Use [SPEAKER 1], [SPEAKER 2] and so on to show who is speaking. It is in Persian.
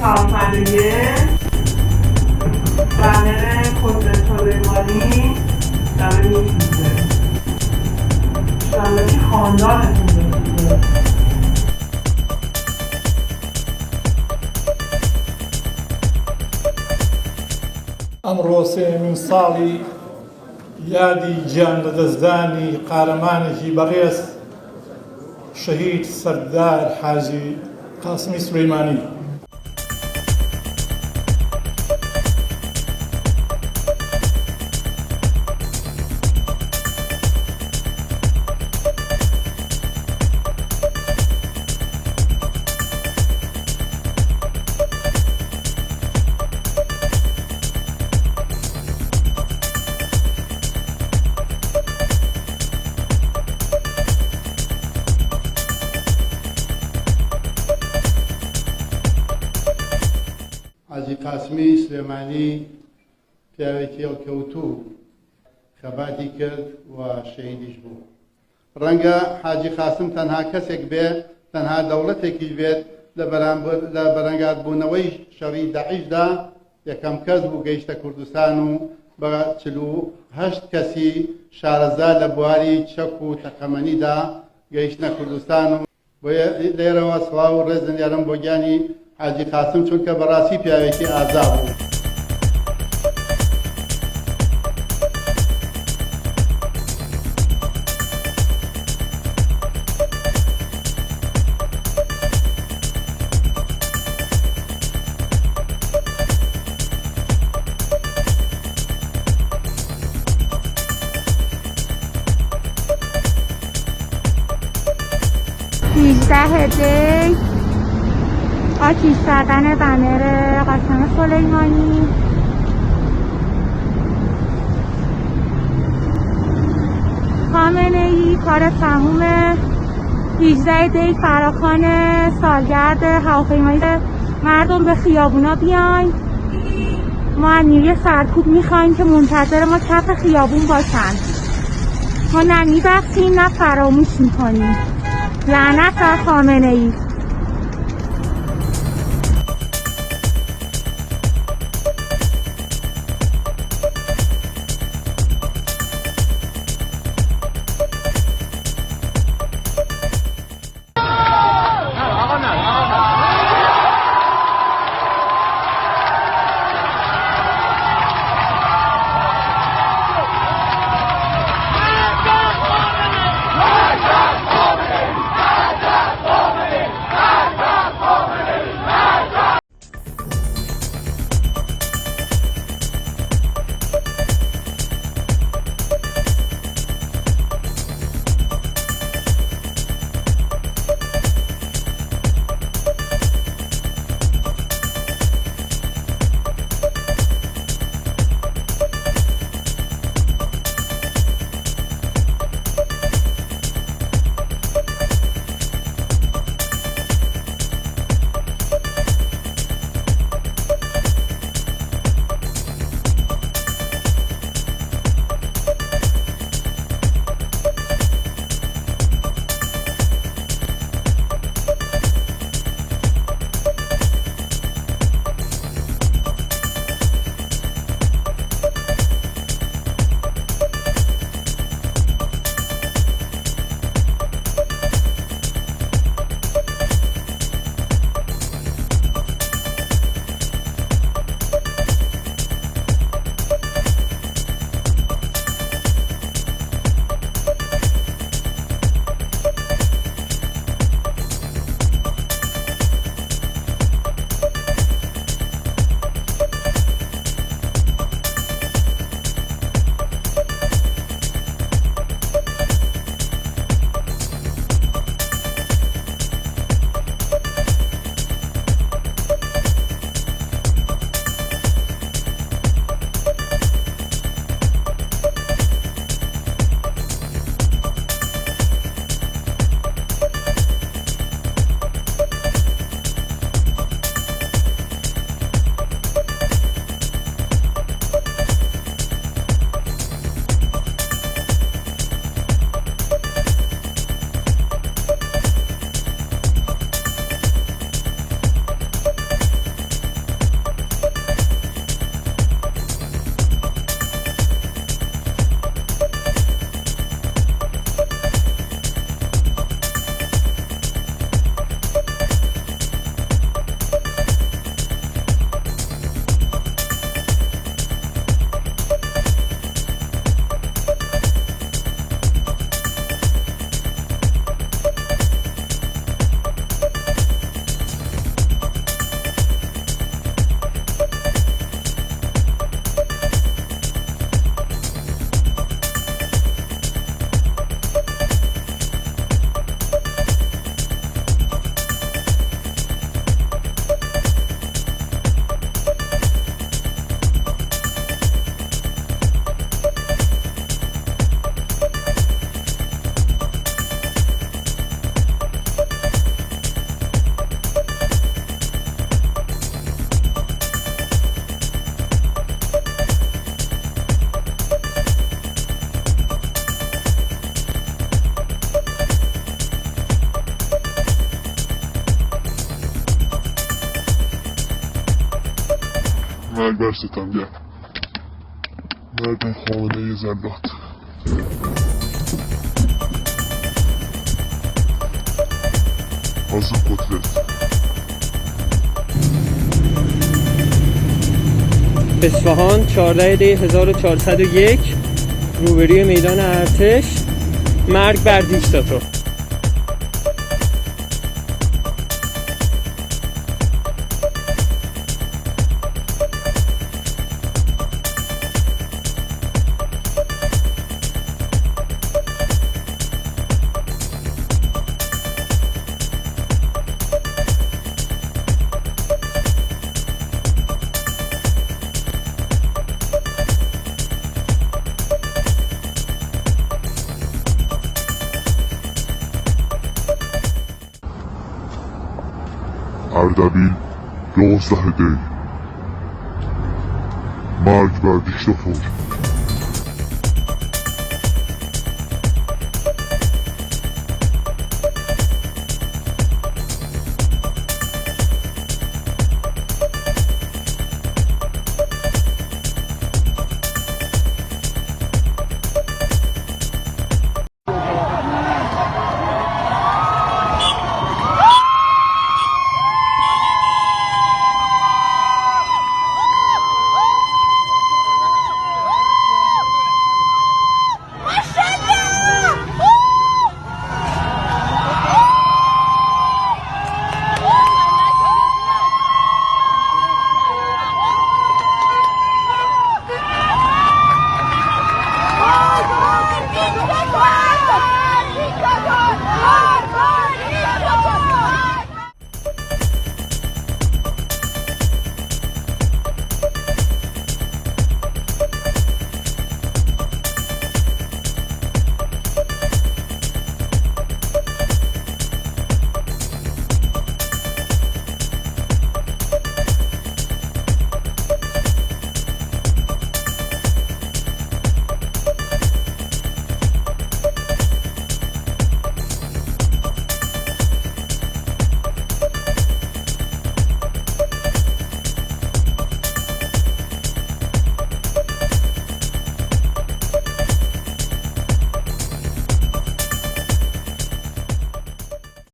[SPEAKER 1] چهارپنجه بنر کد سلێمانی در می‌سوزه شلکی خاندانتون می‌سوزه.
[SPEAKER 2] ئەمڕۆ سێمین ساڵی یادی گیان لەدەستدانی قارەمانێکی بەڕێز شەهید سەردار حاجی قاسمی سولەیمانی.
[SPEAKER 3] حاجی قاسمی سلێمانی پیاوێکی ئەڵکەوتوو خەباتی کرد و شەهیدیش بوو. ڕەنگە حاجی قاسم تەنها کەسێک بێ، تەنها دەوڵەتێکی بێت لە بەرەنگاربوونەوەی شەڕی داعیشدا یەکەم کەس بوو گەیشتە کوردستان و بە 48 کەسی شارەزا لە بواری چەک و تەقەمەنیدا گەیشتنە کوردستان و بۆیە لێرەوە سڵاو و ڕێزن یارم بۆ گیانی حاجی قاسم چونکە بەڕاستی پیاوێکی ئازا بوو.
[SPEAKER 4] آتیش زدن بنر قاسم سلێمانی خامنه‌ای کار تموم 18 دی فراخوان سالگرد هواپیمایی مردم به خیابونا بیاین. ما از نیروی سرکوب میخوایم که منتظر ما کف خیابون باشن. ما نه میبخشیم نه فراموش میکنیم. لعنت بر خامنه‌ای.
[SPEAKER 5] مرگ بر ستمگر، مرگ خامنه ذرات. قاسم کتلت.
[SPEAKER 6] اصفهان 14 دی 1401 روبروی میدان ارتش. مرگ بر دیکتاتور.
[SPEAKER 5] اردبیل 11 دی، مرگ بر دیکتاتور.